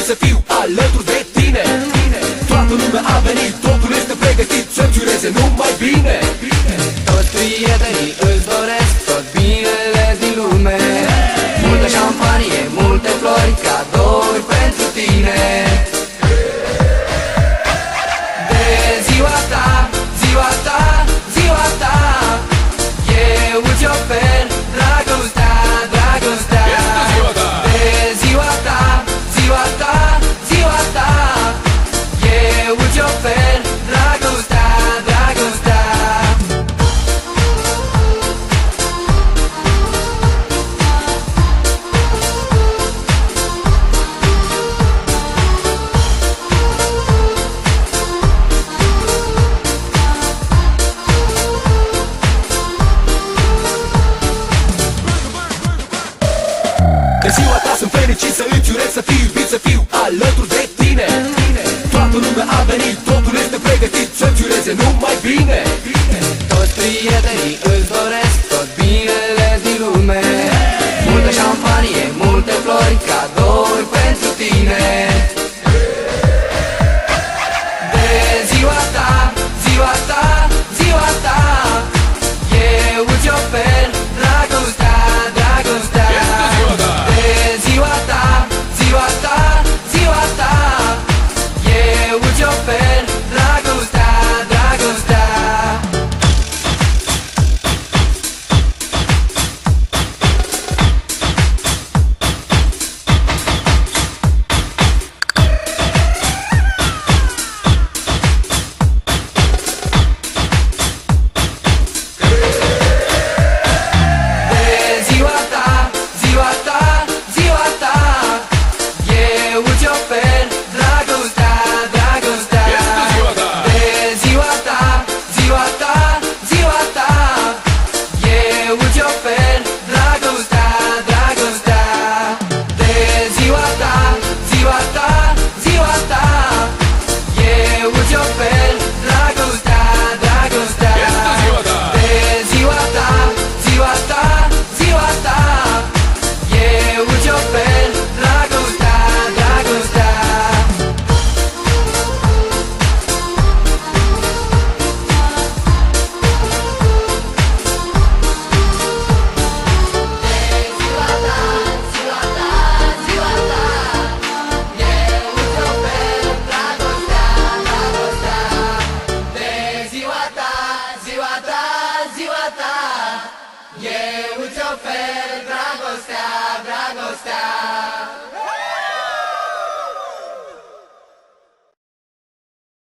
fericit să fiu alături de tine. Toată lumea a venit, totul este pregătit să-ți ureze numai bine. Toți prietenii îți doresc tot binele din lume. Multă șampanie, multe flori, cadouri pentru tine. De ziua ta, ziua ta, ziua ta, eu îți ofer dragostea, dragostea. De ziua ta, ziua ta, ziua ta, eu îți ofer dragostea, dragostea. De ziua ta sunt fericit să îți urez, să fiu iubit, să fiu alături de tine. Toată lumea a venit, totul este pregătit să-ți ureze numai bine. Toți prietenii îți doresc